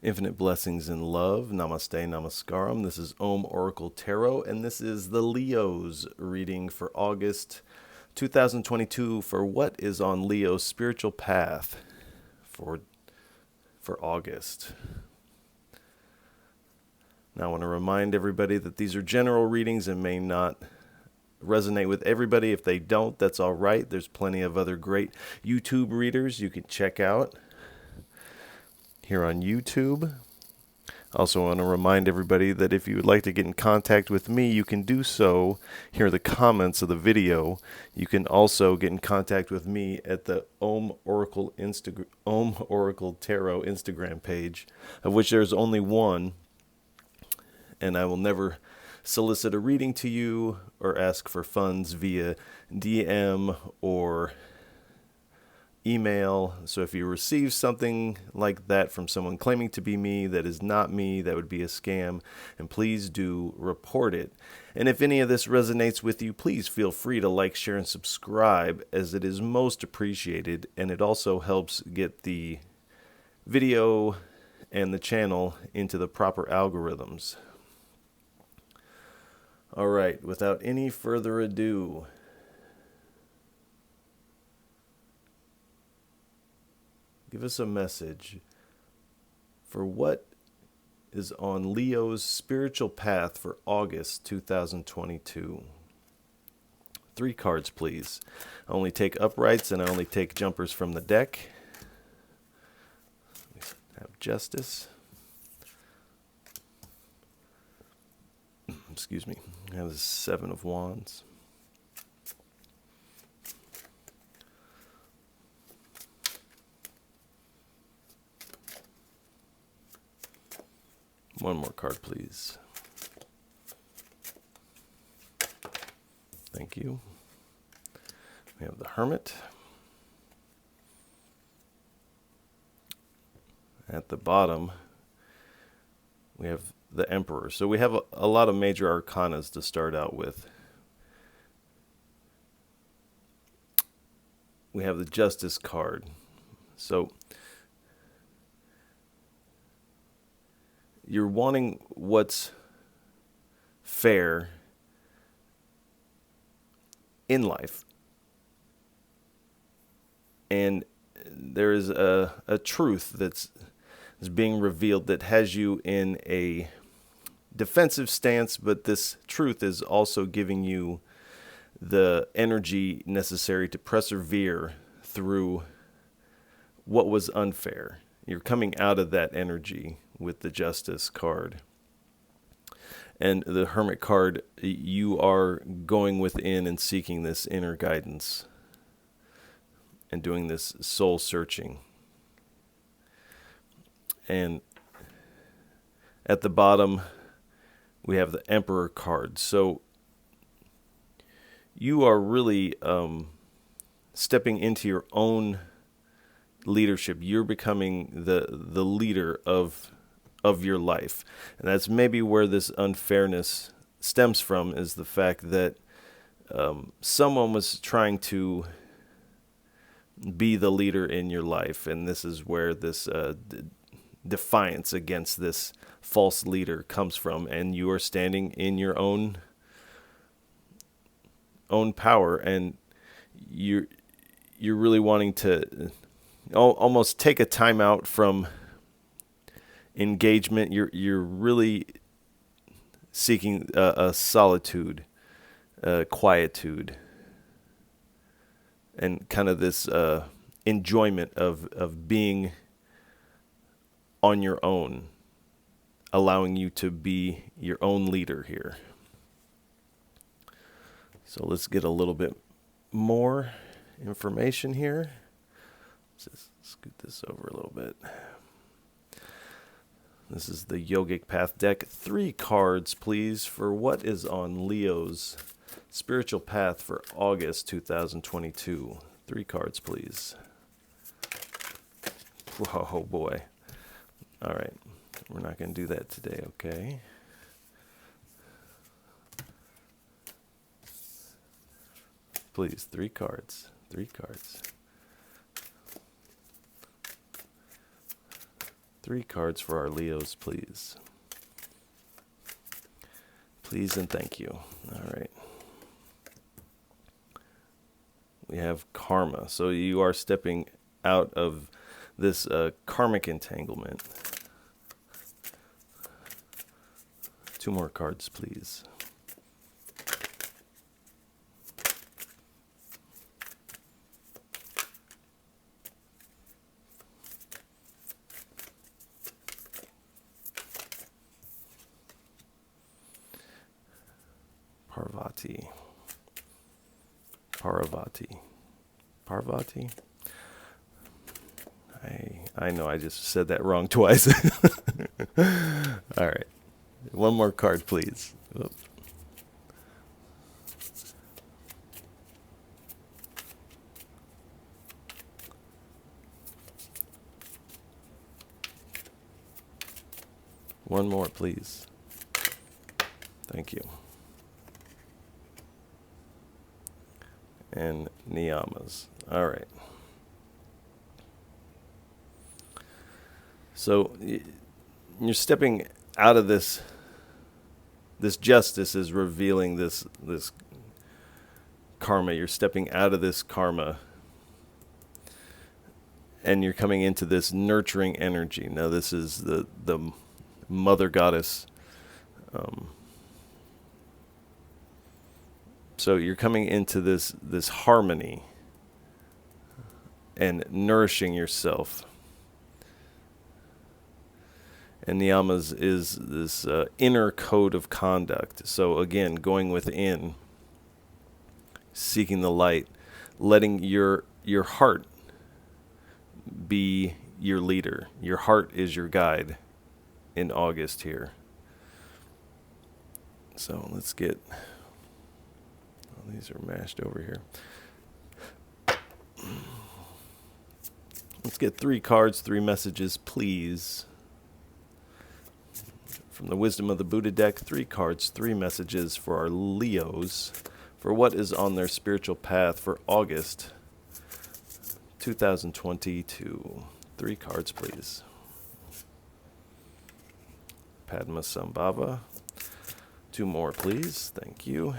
Infinite blessings and love. Namaste, namaskaram. This is Om Oracle Tarot, and this is the Leo's reading for August 2022 for what is on Leo's spiritual path for August. Now, I want to remind everybody that these are general readings and may not resonate with everybody. If they don't, that's all right. There's plenty of other great YouTube readers you can check out here on YouTube. Also want to remind everybody that if you would like to get in contact with me, you can do so here in the comments of the video. You can also get in contact with me at the Om Oracle Tarot Instagram page, of which there's only one, and I will never solicit a reading to you or ask for funds via DM or email. So if you receive something like that from someone claiming to be me that is not me, that would be a scam, and please do report it. And if any of this resonates with you, please feel free to like, share, and subscribe, as it is most appreciated, and it also helps get the video and the channel into the proper algorithms. All right, without any further ado, give us a message for what is on Leo's spiritual path for August 2022. 3 cards, please. I only take uprights and I only take jumpers from the deck. We have Justice. Excuse me. I have the 7 of Wands. One more card, please. Thank you. We have the Hermit. At the bottom, we have the Emperor. So we have a lot of major arcanas to start out with. We have the Justice card. So you're wanting what's fair in life. And there is a truth that's being revealed that has you in a defensive stance, but this truth is also giving you the energy necessary to persevere through what was unfair. You're coming out of that energy with the Justice card. And the Hermit card, you are going within and seeking this inner guidance and doing this soul searching. And at the bottom, we have the Emperor card. So you are really stepping into your own leadership. You're becoming the leader of your life. And that's maybe where this unfairness stems from, is the fact that someone was trying to be the leader in your life. And this is where this defiance against this false leader comes from. And you are standing in your own power. And you're really wanting to almost take a time out from engagement. You're really seeking a solitude, quietude, and kind of this enjoyment of being on your own, allowing you to be your own leader here. So let's get a little bit more information here. Let's just scoot this over a little bit. This is the Yogic Path deck. 3 cards, please, for what is on Leo's spiritual path for August 2022. 3 cards, please. Oh, boy. All right. We're not going to do that today, okay? Please, 3 cards. 3 cards. 3 cards for our Leos, please. Please and thank you. All right. We have karma. So you are stepping out of this karmic entanglement. 2 more cards, please. Parvati. I know I just said that wrong twice. All right. 1 more card, please. Oop. One more, please. Thank you. And niyamas. All right. So you're stepping out of this. This justice is revealing this karma. You're stepping out of this karma, and you're coming into this nurturing energy. Now, this is the mother goddess. So you're coming into this harmony and nourishing yourself. And niyamas is this inner code of conduct. So again, going within, seeking the light, letting your heart be your leader. Your heart is your guide in August here. So let's get... These are mashed over here. Let's get 3 cards, 3 messages, please. From the Wisdom of the Buddha deck, 3 cards, 3 messages for our Leos for what is on their spiritual path for August 2022. 3 cards, please. Padmasambhava. 2 more, please. Thank you.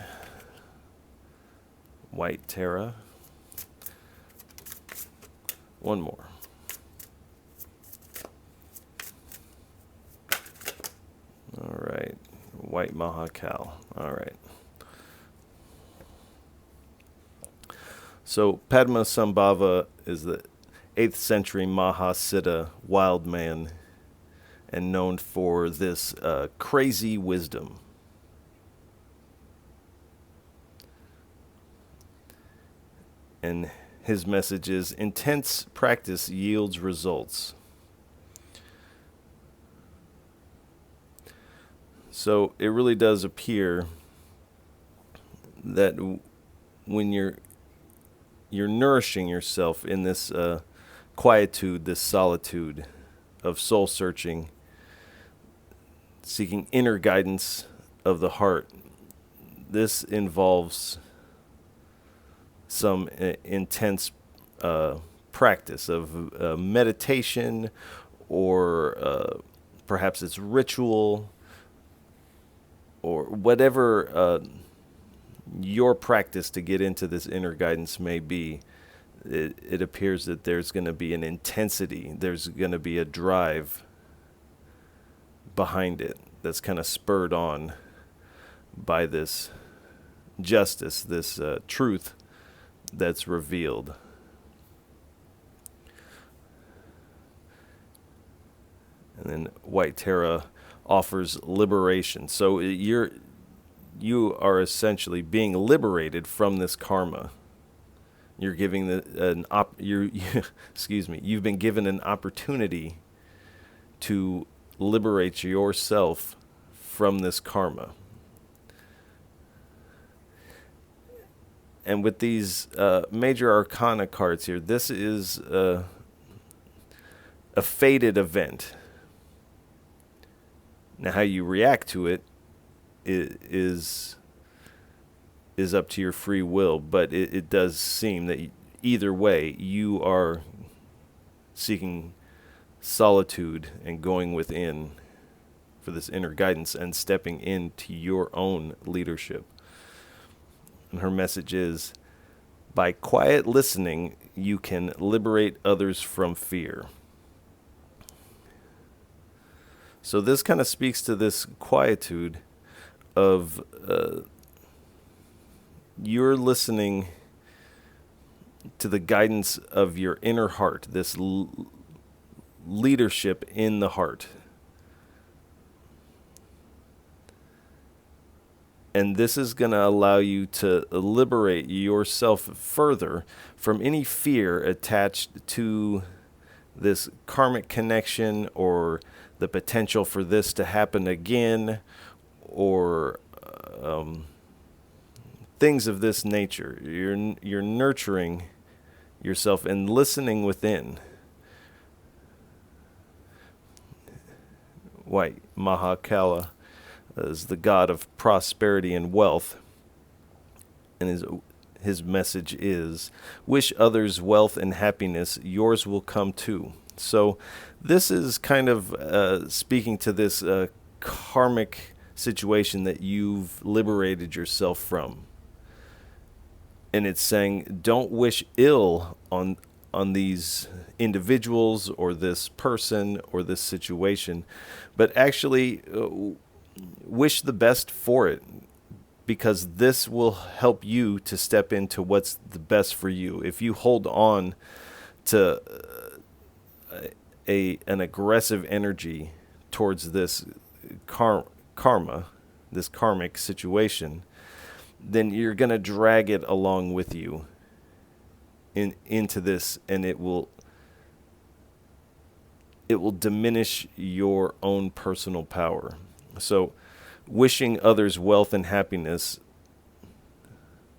White Terra. 1 more. All right. White Mahakal. All right. So Padmasambhava is the 8th century Mahasiddha wild man and known for this crazy wisdom. And his message is, intense practice yields results. So it really does appear that when you're nourishing yourself in this quietude, this solitude of soul searching, seeking inner guidance of the heart, this involves some intense practice of meditation, or perhaps it's ritual, or whatever your practice to get into this inner guidance may be. It appears that there's going to be an intensity, there's going to be a drive behind it that's kind of spurred on by this justice, this truth that's revealed. And then White Terra offers liberation. So you are essentially being liberated from this karma. You're giving you've been given an opportunity to liberate yourself from this karma. And with these major arcana cards here, this is a fated event. Now, how you react to it is up to your free will, but it does seem that either way, you are seeking solitude and going within for this inner guidance and stepping into your own leadership. And her message is, by quiet listening, you can liberate others from fear. So this kind of speaks to this quietude of you're listening to the guidance of your inner heart, this leadership in the heart. And this is going to allow you to liberate yourself further from any fear attached to this karmic connection or the potential for this to happen again, or things of this nature. You're nurturing yourself and listening within. White Mahakala is the god of prosperity and wealth, and his message is, wish others wealth and happiness, yours will come too. So this is kind of speaking to this karmic situation that you've liberated yourself from. And it's saying, don't wish ill on these individuals or this person or this situation, but actually wish the best for it, because this will help you to step into what's the best for you. If you hold on to an aggressive energy towards this karma, this karmic situation, then you're going to drag it along with you into this, and it will diminish your own personal power. So wishing others wealth and happiness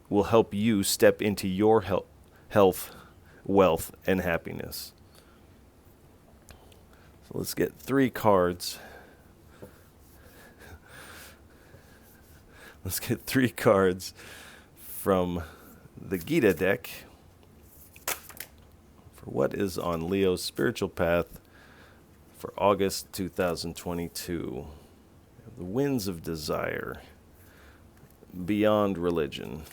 will help you step into your health, wealth, and happiness. So let's get 3 cards. Let's get 3 cards from the Gita deck for what is on Leo's spiritual path for August 2022. The winds of desire, beyond religion.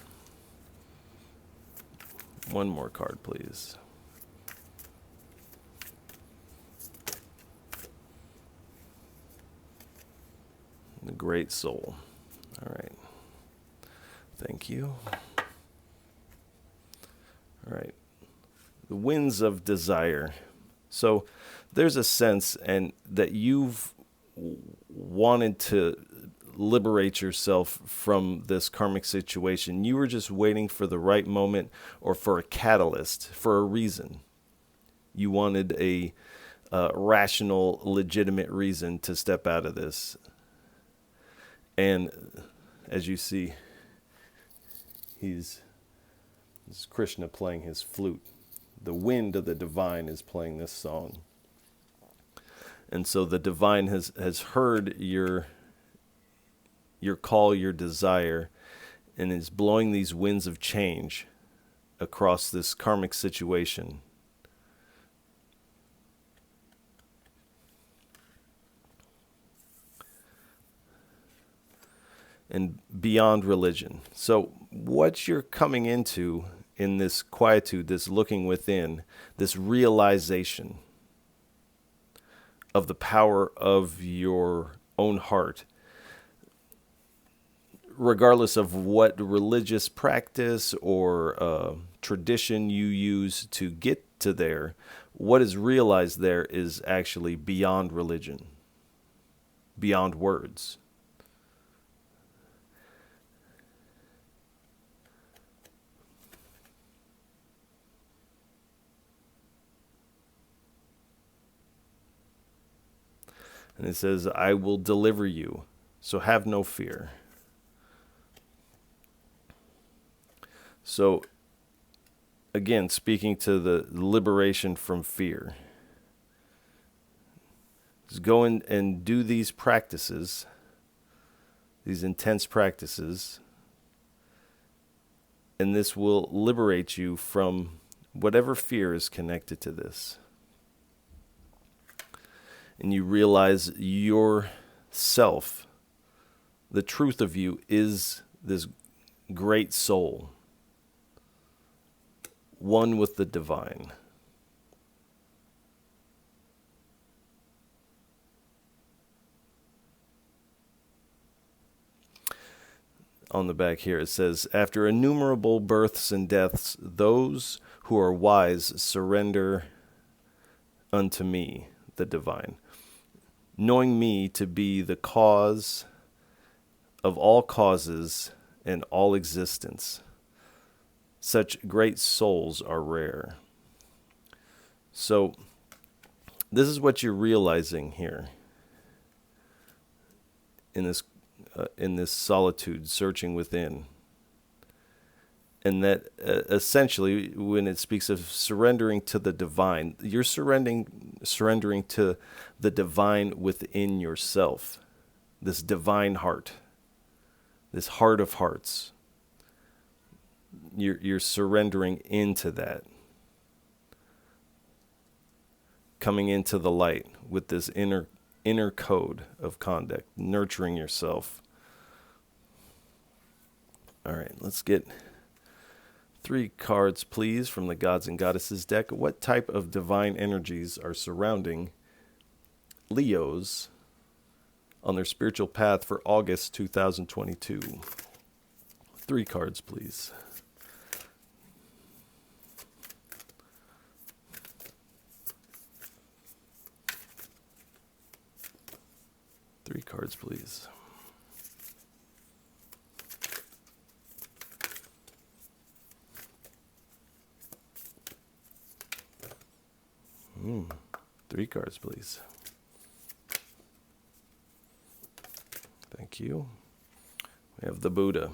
One more card, please. The Great Soul. All right. Thank you. All right. The winds of desire. So there's a sense and that you've wanted to liberate yourself from this karmic situation. You were just waiting for the right moment or for a catalyst, for a reason. You wanted a rational, legitimate reason to step out of this. And as you see, this is Krishna playing his flute. The wind of the divine is playing this song. And so the divine has heard your call, your desire, and is blowing these winds of change across this karmic situation. And beyond religion. So what you're coming into in this quietude, this looking within, this realization of the power of your own heart, regardless of what religious practice or tradition you use to get to there, what is realized there is actually beyond religion, beyond words. And it says, I will deliver you, so have no fear. So, again, speaking to the liberation from fear. Just go in and do these practices, these intense practices, and this will liberate you from whatever fear is connected to this. and you realize your self, the truth of you, is this great soul, one with the divine. On the back here, it says, after innumerable births and deaths, those who are wise surrender unto me, the divine, knowing me to be the cause of all causes and all existence. Such great souls are rare. So this is what you're realizing here in this solitude, searching within. And that essentially, when it speaks of surrendering to the divine, you're surrendering to the divine within yourself, this divine heart, this heart of hearts. You're surrendering into that, coming into the light with this inner code of conduct, nurturing yourself. All right, let's get 3 cards, please, from the Gods and Goddesses deck. What type of divine energies are surrounding Leos on their spiritual path for August 2022? 3 cards, please. Three cards, please. Three cards, please. Thank you. We have the Buddha.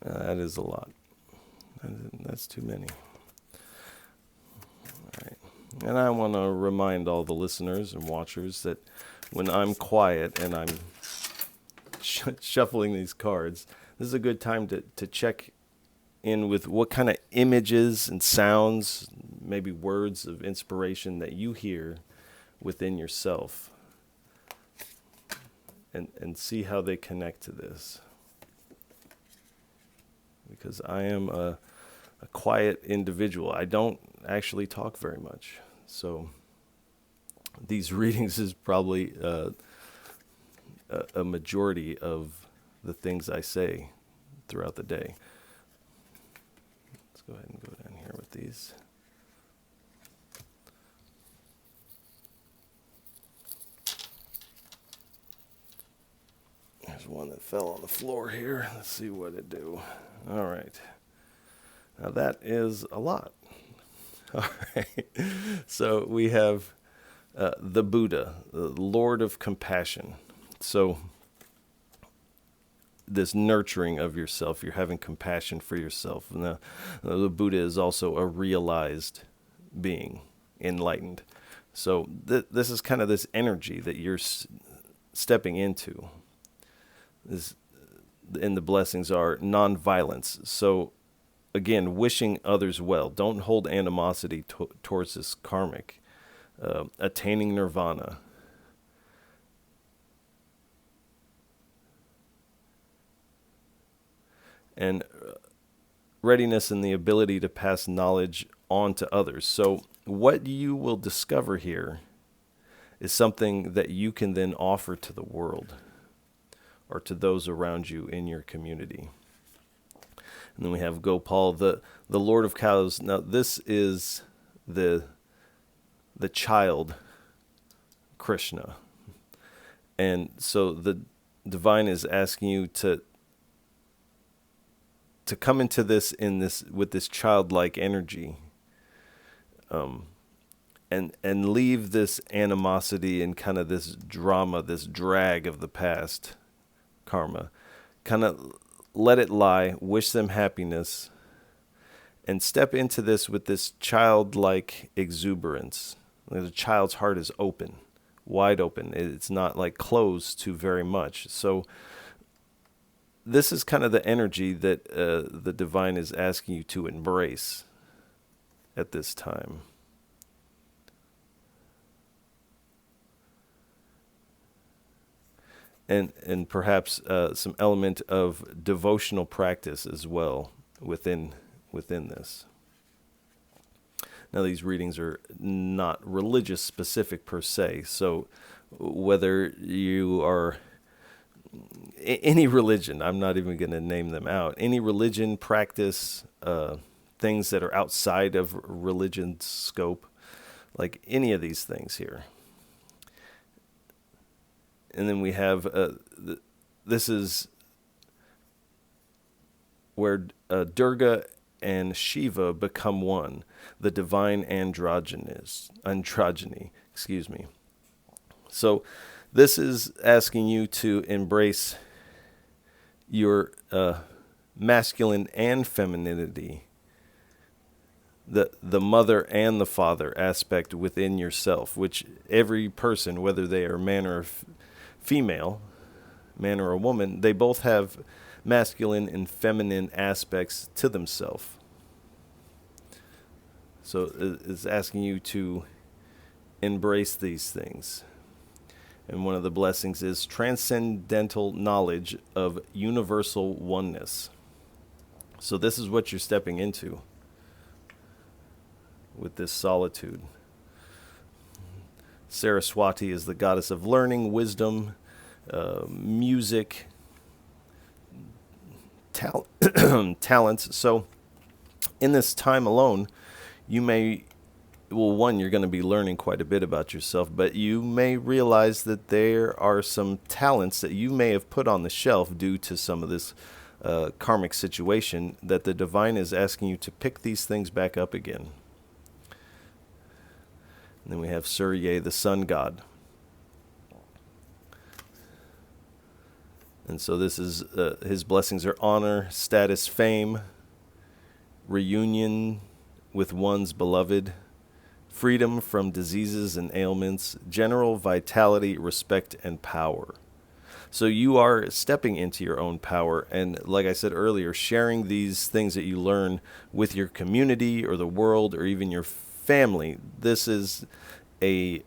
That is a lot. That's too many. All right. And I want to remind all the listeners and watchers that when I'm quiet and I'm shuffling these cards, this is a good time to check in with what kind of images and sounds, maybe words of inspiration that you hear within yourself, and see how they connect to this. Because I am a quiet individual. I don't actually talk very much. So these readings is probably a majority of the things I say throughout the day. Let's go ahead and go down here with these. There's one that fell on the floor here. Let's see what it do. All right. Now that is a lot. All right. So we have the Buddha, the Lord of Compassion. So this nurturing of yourself, you're having compassion for yourself. And the Buddha is also a realized being, enlightened. So this is kind of this energy that you're stepping into. And the blessings are non-violence. So again, wishing others well. Don't hold animosity towards this karmic. Attaining nirvana. And readiness and the ability to pass knowledge on to others. So what you will discover here is something that you can then offer to the world, or to those around you in your community. And then we have Gopal, the Lord of Cows. Now this is the child Krishna. And so the divine is asking you to come into this with this childlike energy. and leave this animosity and kind of this drama, this drag of the past karma. Kind of let it lie, wish them happiness, and step into this with this childlike exuberance. The child's heart is open, wide open. It's not like closed to very much. So this is kind of the energy that the divine is asking you to embrace at this time. And perhaps some element of devotional practice as well within this. Now, these readings are not religious specific per se, so whether you are any religion, I'm not even going to name them out, any religion, practice, things that are outside of religion's scope, like any of these things here. And then we have, this is where Durga and Shiva become one, the divine androgyny, excuse me. So this is asking you to embrace your masculine and femininity, the mother and the father aspect within yourself, which every person, whether they are man or female, man or a woman, they both have masculine and feminine aspects to themselves. So it's asking you to embrace these things. And one of the blessings is transcendental knowledge of universal oneness. So this is what you're stepping into with this solitude. Saraswati is the goddess of learning, wisdom, music, talents. So in this time alone, you may, well, one, you're going to be learning quite a bit about yourself, but you may realize that there are some talents that you may have put on the shelf due to some of this karmic situation, that the divine is asking you to pick these things back up again. And then we have Surya, the sun god. And so this is, his blessings are honor, status, fame, reunion with one's beloved, freedom from diseases and ailments, general vitality, respect, and power. So you are stepping into your own power. And like I said earlier, sharing these things that you learn with your community or the world or even your family. This is a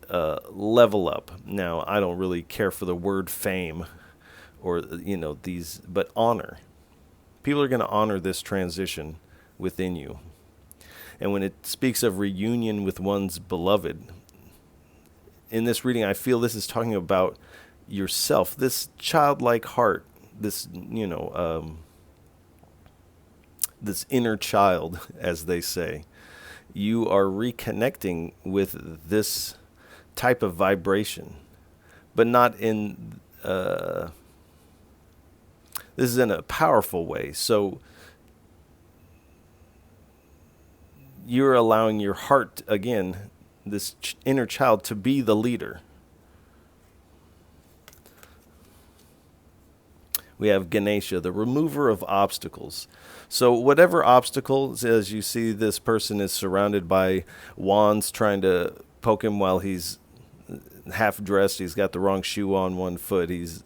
level up. Now, I don't really care for the word fame or, these, but honor. People are going to honor this transition within you. And when it speaks of reunion with one's beloved, in this reading, I feel this is talking about yourself, this childlike heart, this, this inner child, as they say. You are reconnecting with this type of vibration, but not in, this is in a powerful way. So you're allowing your heart, again, this inner child, to be the leader. We have Ganesha, the remover of obstacles. So whatever obstacles, as you see, this person is surrounded by wands trying to poke him while he's half dressed. He's got the wrong shoe on one foot. He's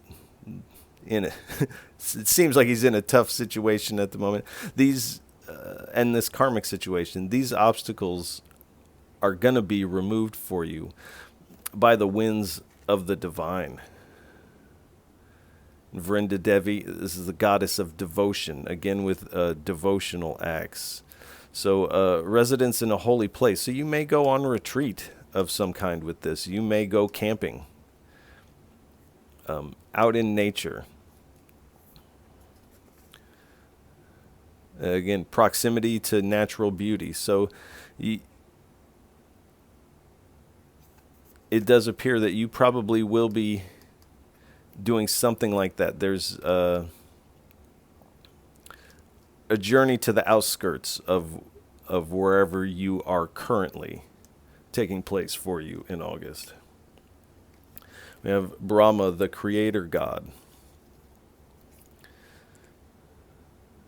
in it. It seems like he's in a tough situation at the moment. And this karmic situation, these obstacles are going to be removed for you by the winds of the divine. Vrinda Devi, this is the goddess of devotion, again with devotional acts. So residence in a holy place. So you may go on retreat of some kind with this. You may go camping out in nature. Again, proximity to natural beauty. So it does appear that you probably will be doing something like that. There's a journey to the outskirts of wherever you are currently. taking place for you in August. We have Brahma, the creator god.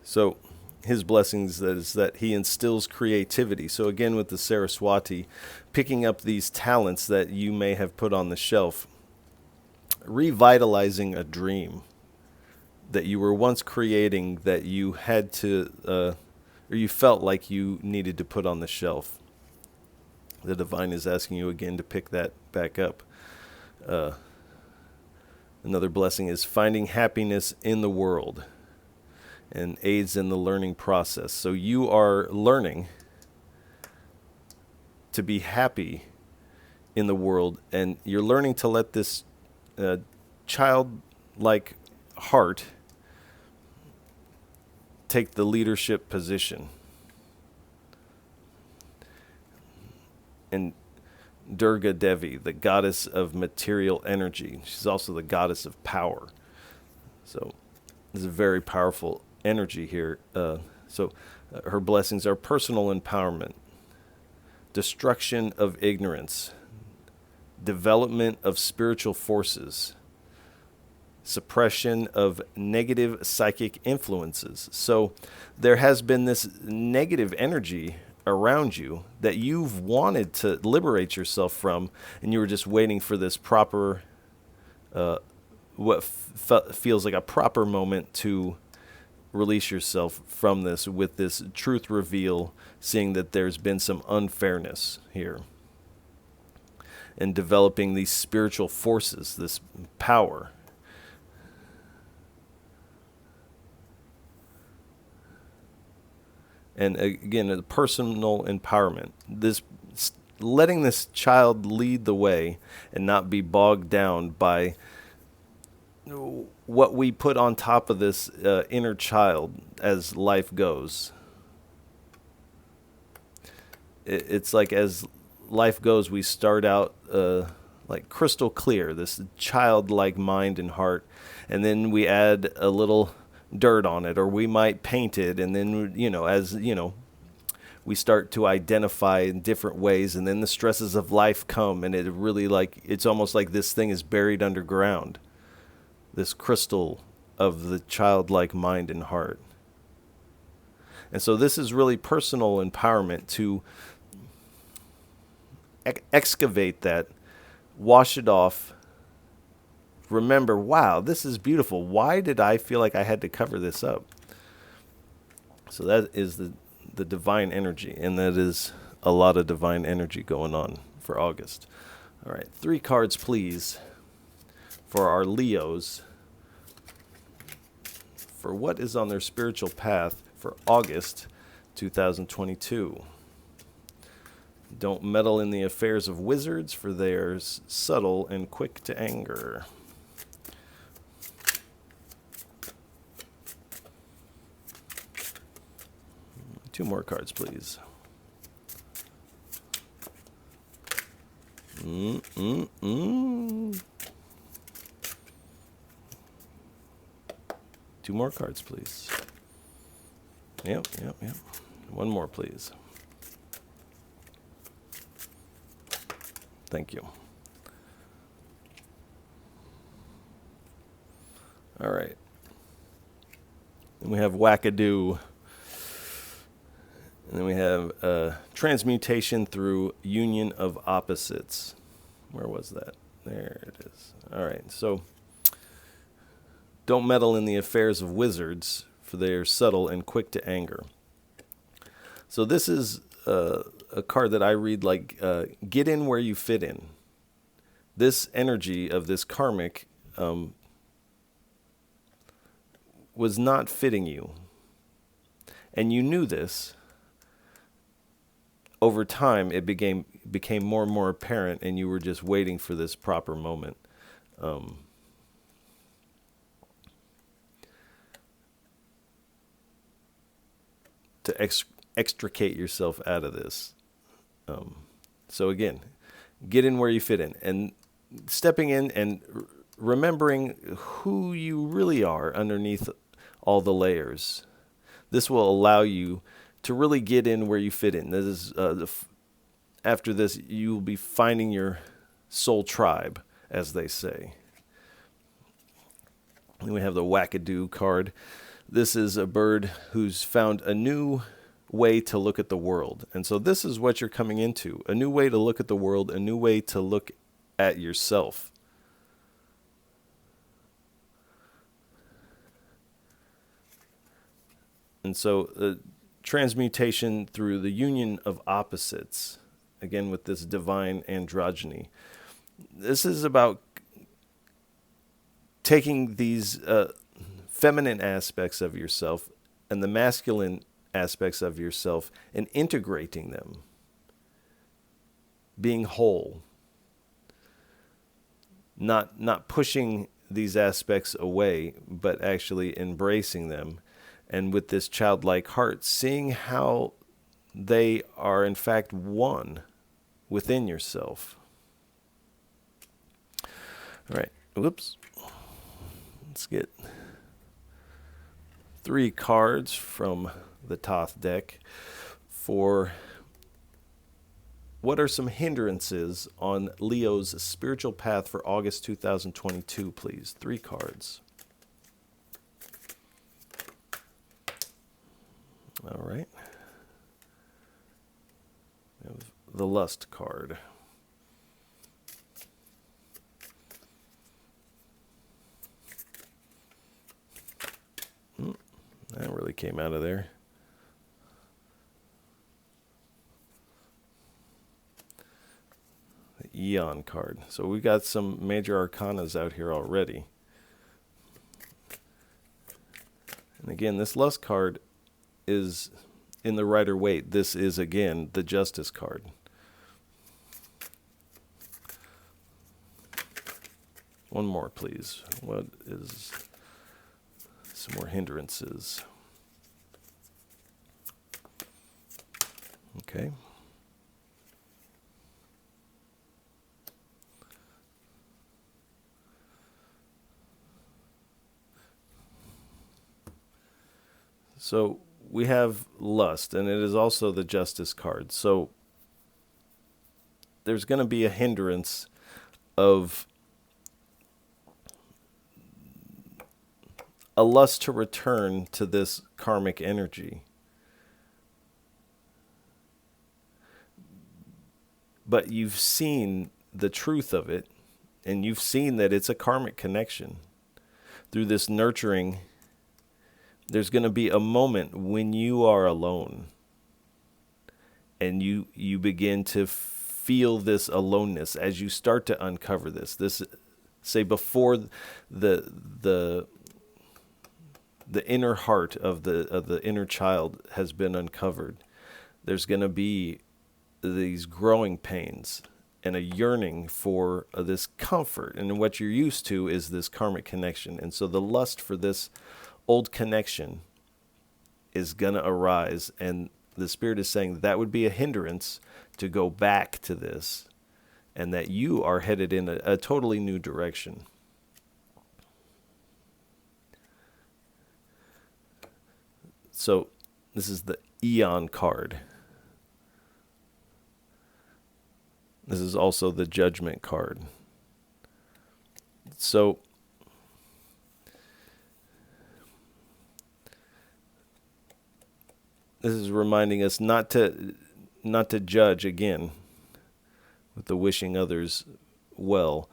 So his blessings is that he instills creativity. So again, with the Saraswati, picking up these talents that you may have put on the shelf, revitalizing a dream that you were once creating that you had to, or you felt like you needed to put on the shelf. The divine is asking you again to pick that back up. Another blessing is finding happiness in the world and aids in the learning process. So you are learning to be happy in the world, and you're learning to let this childlike heart take the leadership position. And Durga Devi, the goddess of material energy, she's also the goddess of power. So this is a very powerful energy here. Her blessings are personal empowerment, destruction of ignorance, development of spiritual forces, suppression of negative psychic influences. So there has been this negative energy around you that you've wanted to liberate yourself from, and you were just waiting for this proper, feels like a proper moment to release yourself from this with this truth reveal, seeing that there's been some unfairness here, and developing these spiritual forces, this power. And again, the personal empowerment, this letting this child lead the way and not be bogged down by what we put on top of this inner child as life goes. It's like as life goes, we start out like crystal clear, this childlike mind and heart, and then we add a little dirt on it, or we might paint it, and then we start to identify in different ways, and then the stresses of life come, and it's almost like this thing is buried underground, this crystal of the childlike mind and heart. And so this is really personal empowerment to excavate that, wash it off. Remember, wow, this is beautiful. Why did I feel like I had to cover this up? So that is the divine energy, and that is a lot of divine energy going on for August. All right, 3 cards, please, for our Leos, for what is on their spiritual path for August 2022. Don't meddle in the affairs of wizards, for they are subtle and quick to anger. Two more cards, please. Two more cards, please. Yep. One more, please. Thank you. All right. Then we have wackadoo. And then we have transmutation through union of opposites. Where was that? There it is. All right. So don't meddle in the affairs of wizards, for they are subtle and quick to anger. So this is a card that I read like, get in where you fit in. This energy of this karmic was not fitting you. And you knew this. Over time, it became more and more apparent, and you were just waiting for this proper moment. To extricate yourself out of this. So again, get in where you fit in, and stepping in and remembering who you really are underneath all the layers. This will allow you to really get in where you fit in. This is after this, you will be finding your soul tribe, as they say. And we have the wackadoo card. This is a bird who's found a new way to look at the world. And so this is what you're coming into. A new way to look at the world, a new way to look at yourself. And so transmutation through the union of opposites, again with this divine androgyny. This is about taking these feminine aspects of yourself and the masculine aspects of yourself and integrating them, being whole, not pushing these aspects away, but actually embracing them. And with this childlike heart, seeing how they are in fact one within yourself. All right, whoops. Let's get 3 cards from the Toth deck for what are some hindrances on Leo's spiritual path for August 2022, please. 3 cards. All right. We have the lust card. That really came out of there. The Eon card. So we got some major arcanas out here already. And again, this lust card is in the Rider-Waite. This is, again, the Justice card. One more, please. What is some more hindrances? Okay. So we have lust, and it is also the Justice card. So there's going to be a hindrance of a lust to return to this karmic energy. But you've seen the truth of it, and you've seen that it's a karmic connection. Through this nurturing, there's going to be a moment when you are alone, and you begin to feel this aloneness as you start to uncover this. This, say, before the inner heart of the inner child has been uncovered, there's going to be these growing pains and a yearning for this comfort. And what you're used to is this karmic connection. And so the lust for this old connection is going to arise. And the Spirit is saying that would be a hindrance to go back to this, and that you are headed in a totally new direction. So this is the Eon card. This is also the Judgment card. So this is reminding us not to judge, again, with the wishing others well,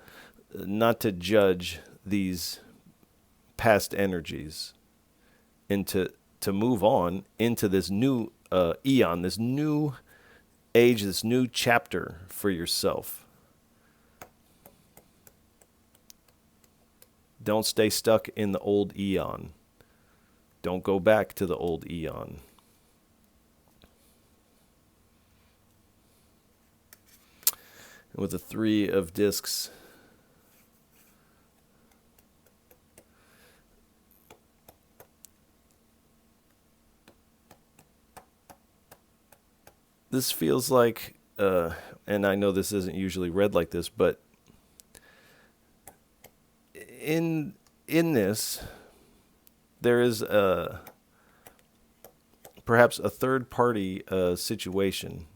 not to judge these past energies, and to move on into this new eon, this new age, this new chapter for yourself. Don't stay stuck in the old eon. Don't go back to the old eon. And with the 3 of discs, this feels like, and I know this isn't usually read like this, but in this, there is perhaps a third-party situation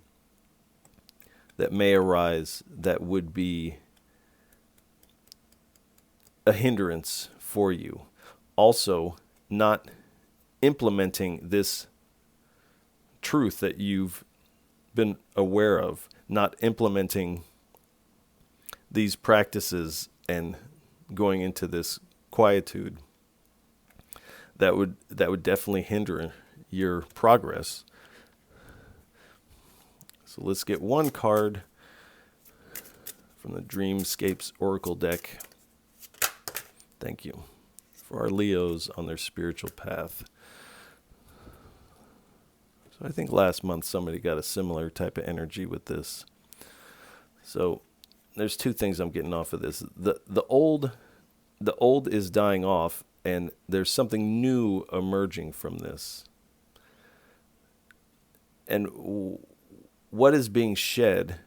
that may arise that would be a hindrance for you. Also, not implementing this truth that you've been aware of, not implementing these practices and going into this quietude, that would definitely hinder your progress. So let's get one card from the Dreamscapes Oracle deck. Thank you. For our Leos on their spiritual path. So I think last month somebody got a similar type of energy with this. So there's two things I'm getting off of this. The old is dying off, and there's something new emerging from this. And what is being shed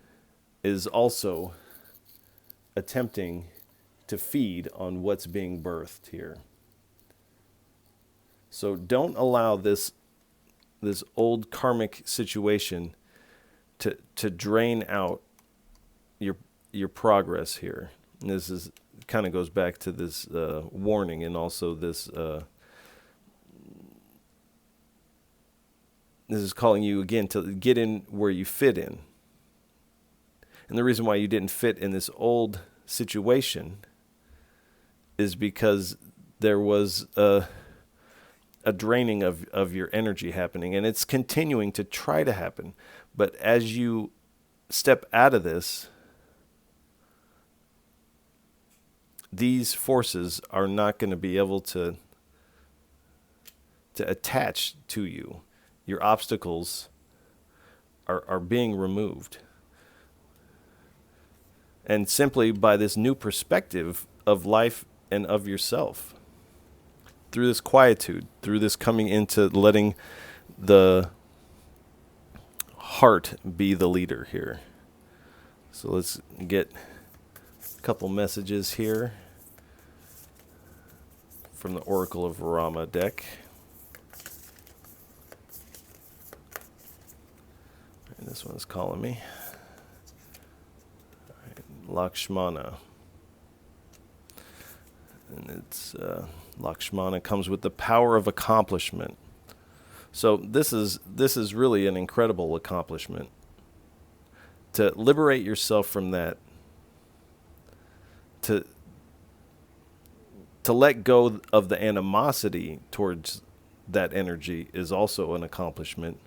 is also attempting to feed on what's being birthed here. So don't allow this old karmic situation to drain out your progress here. And this is kind of goes back to this warning, and also this is calling you again to get in where you fit in. And the reason why you didn't fit in this old situation is because there was a draining of your energy happening, and it's continuing to try to happen. But as you step out of this, these forces are not going to be able to attach to you. Your obstacles are being removed. And simply by this new perspective of life and of yourself, through this quietude, through this coming into letting the heart be the leader here. So let's get a couple messages here from the Oracle of Rama deck. And this one's calling me. Lakshmana. And it's Lakshmana comes with the power of accomplishment. So this is really an incredible accomplishment. To liberate yourself from that, to let go of the animosity towards that energy is also an accomplishment.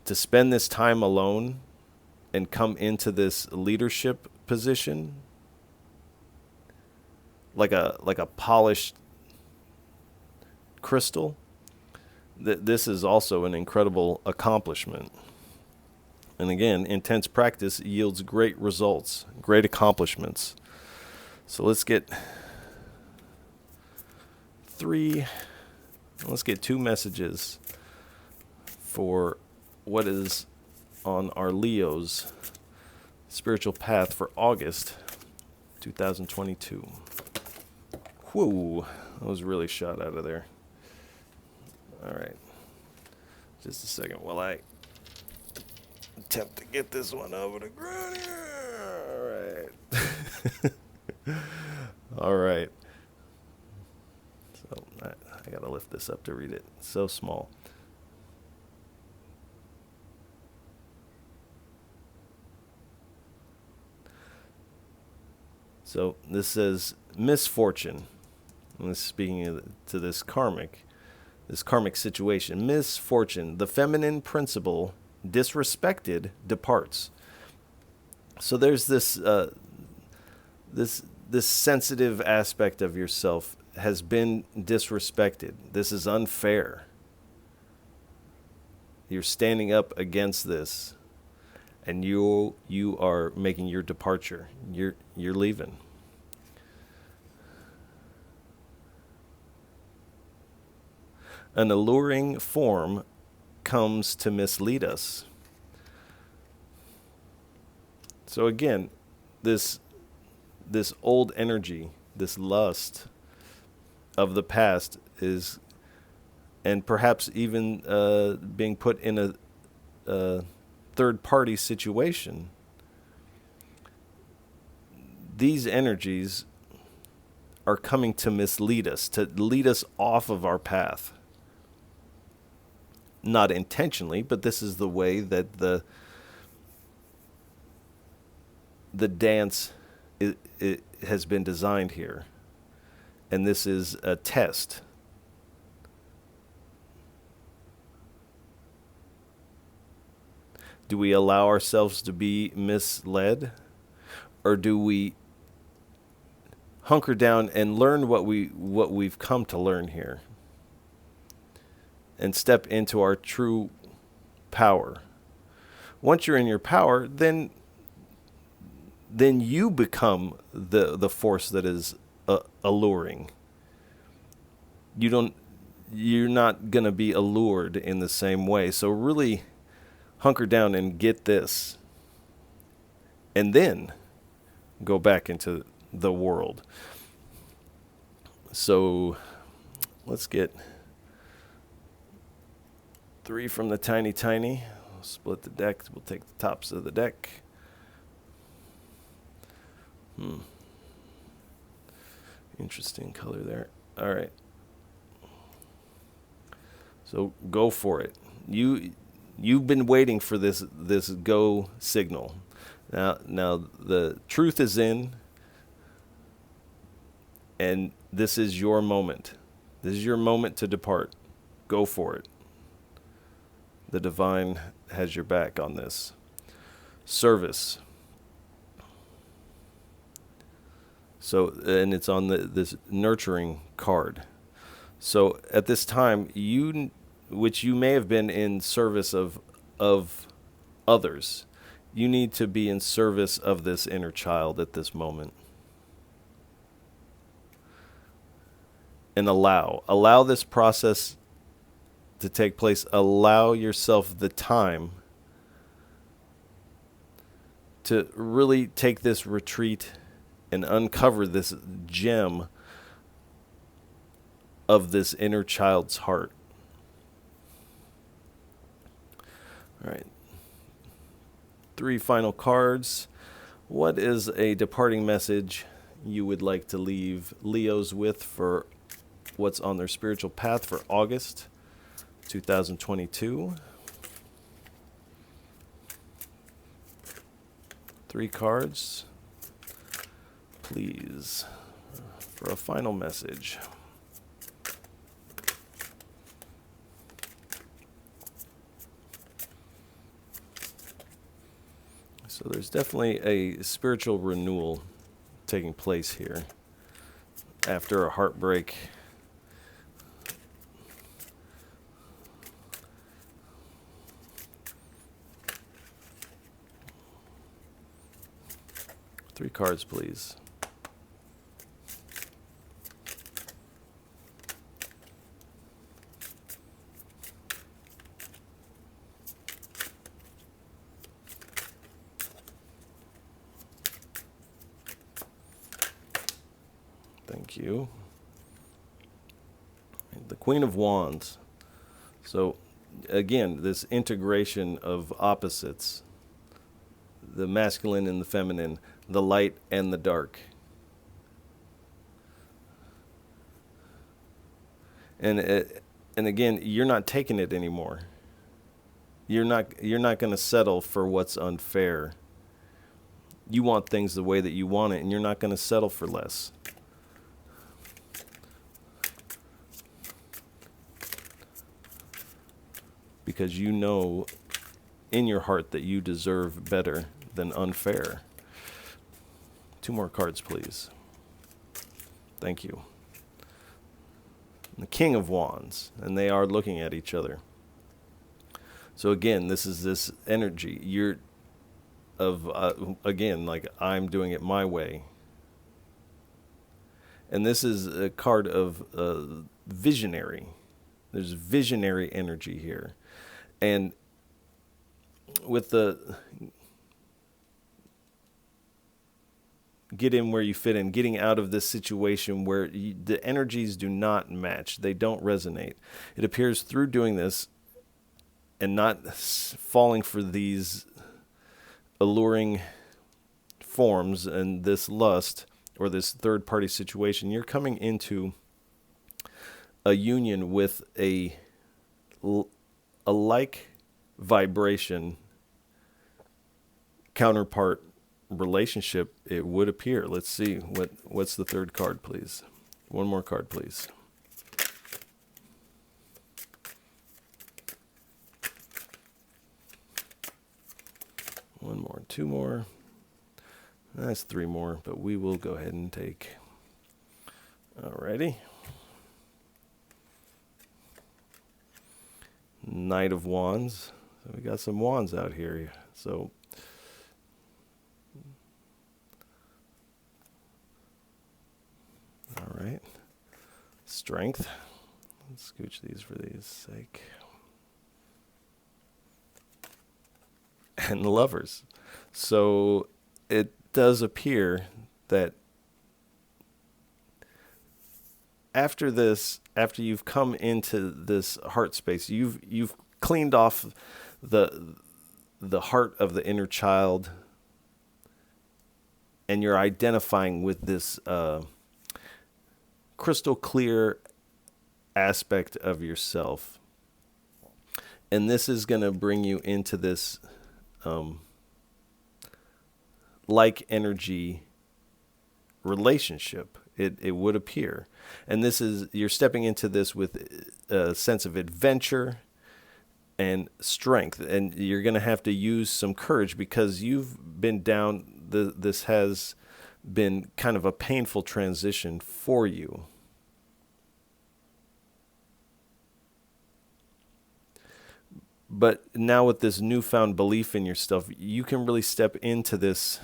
To spend this time alone and come into this leadership position like a polished crystal, this is also an incredible accomplishment. And again, intense practice yields great results, great accomplishments. So let's get two messages for what is on our Leo's spiritual path for August 2022. Whoa, that was really shot out of there. All right. Just a second while I attempt to get this one over the ground here. All right. All right. So I got to lift this up to read it. It's so small. So this says misfortune. And this is speaking to this karmic situation. Misfortune, the feminine principle disrespected departs. So there's this this sensitive aspect of yourself has been disrespected. This is unfair. You're standing up against this, and you are making your departure. You're leaving. An alluring form comes to mislead us. So again, this old energy, this lust of the past is, and perhaps even being put in a third-party situation these energies are coming to mislead us, to lead us off of our path. Not intentionally, but this is the way that the dance it has been designed here. And this is a test. Do we allow ourselves to be misled? Or do we hunker down and learn what we've come to learn here? And step into our true power. Once you're in your power, then you become the force that is alluring. You're not going to be allured in the same way. So really hunker down and get this. And then go back into the world. So let's get 3 from the tiny. We'll split the deck. We'll take the tops of the deck. Interesting color there. All right. So go for it. You've been waiting for this go signal. Now the truth is in, and this is your moment. This is your moment to depart. Go for it. The divine has your back on this. Service. So, and it's on this nurturing card. So at this time, which you may have been in service of others, you need to be in service of this inner child at this moment. And allow this process to take place. Allow yourself the time to really take this retreat and uncover this gem of this inner child's heart. All right. 3 final cards. What is a departing message you would like to leave Leos with for what's on their spiritual path for August 2022? 3 cards, please, for a final message. So there's definitely a spiritual renewal taking place here after a heartbreak. Three cards, please. Thank you. The Queen of Wands. So, again, this integration of opposites, the masculine and the feminine, the light and the dark. And again, you're not taking it anymore. You're not going to settle for what's unfair. You want things the way that you want it, and you're not going to settle for less. Because you know in your heart that you deserve better than unfair. 2 more cards, please. Thank you. The King of Wands, and they are looking at each other. So again, this is this energy. You're again, like, I'm doing it my way. And this is a card of visionary. There's visionary energy here. And with the get in where you fit in, getting out of this situation where the energies do not match, they don't resonate. It appears through doing this and not falling for these alluring forms and this lust or this third-party situation, you're coming into a union with a like vibration counterpart relationship, it would appear. Let's see what's the third card, please. One more card, please. One more, two more. That's three more, but we will go ahead and take. Alrighty. Knight of Wands. So we got some wands out here. So all right. Strength. Let's scooch these for these sake. And Lovers. So it does appear that after this, after you've come into this heart space, you've cleaned off the heart of the inner child, and you're identifying with this crystal clear aspect of yourself. And this is going to bring you into this like energy relationship. It would appear. And this is, you're stepping into this with a sense of adventure and strength. And you're going to have to use some courage because you've been down, this has been kind of a painful transition for you. But now with this newfound belief in yourself, you can really step into this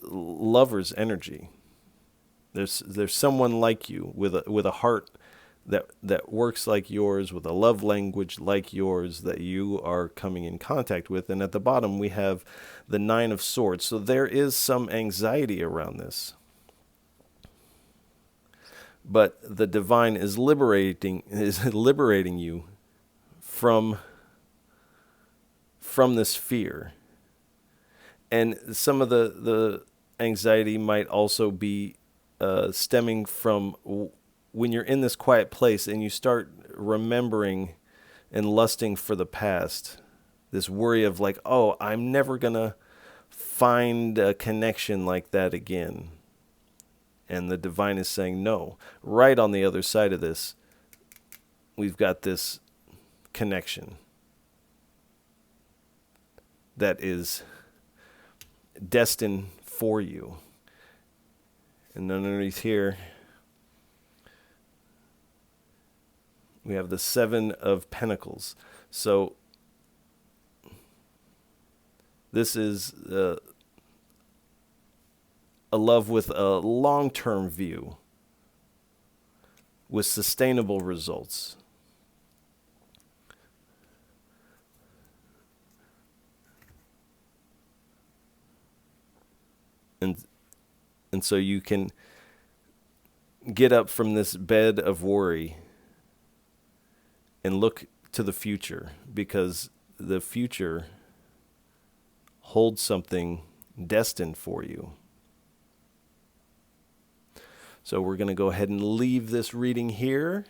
lover's energy. There's someone like you with a heart that works like yours, with a love language like yours that you are coming in contact with. And at the bottom we have the Nine of Swords. So there is some anxiety around this. But the divine is liberating you from this fear. And some of the anxiety might also be stemming from when you're in this quiet place and you start remembering and lusting for the past, this worry of like, oh, I'm never going to find a connection like that again. And the divine is saying, no, right on the other side of this, we've got this connection that is destined for you. And underneath here, we have the Seven of Pentacles. So this is a love with a long-term view, with sustainable results. And so you can get up from this bed of worry and look to the future, because the future holds something destined for you. So we're going to go ahead and leave this reading here.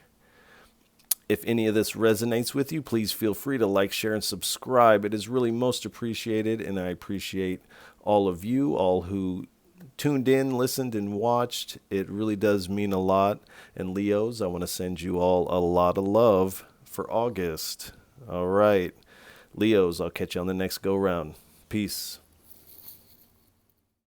If any of this resonates with you, please feel free to like, share, and subscribe. It is really most appreciated, and I appreciate all of you, all who tuned in, listened, and watched. It really does mean a lot. And Leos, I want to send you all a lot of love for August. All right. Leos, I'll catch you on the next go round. Peace.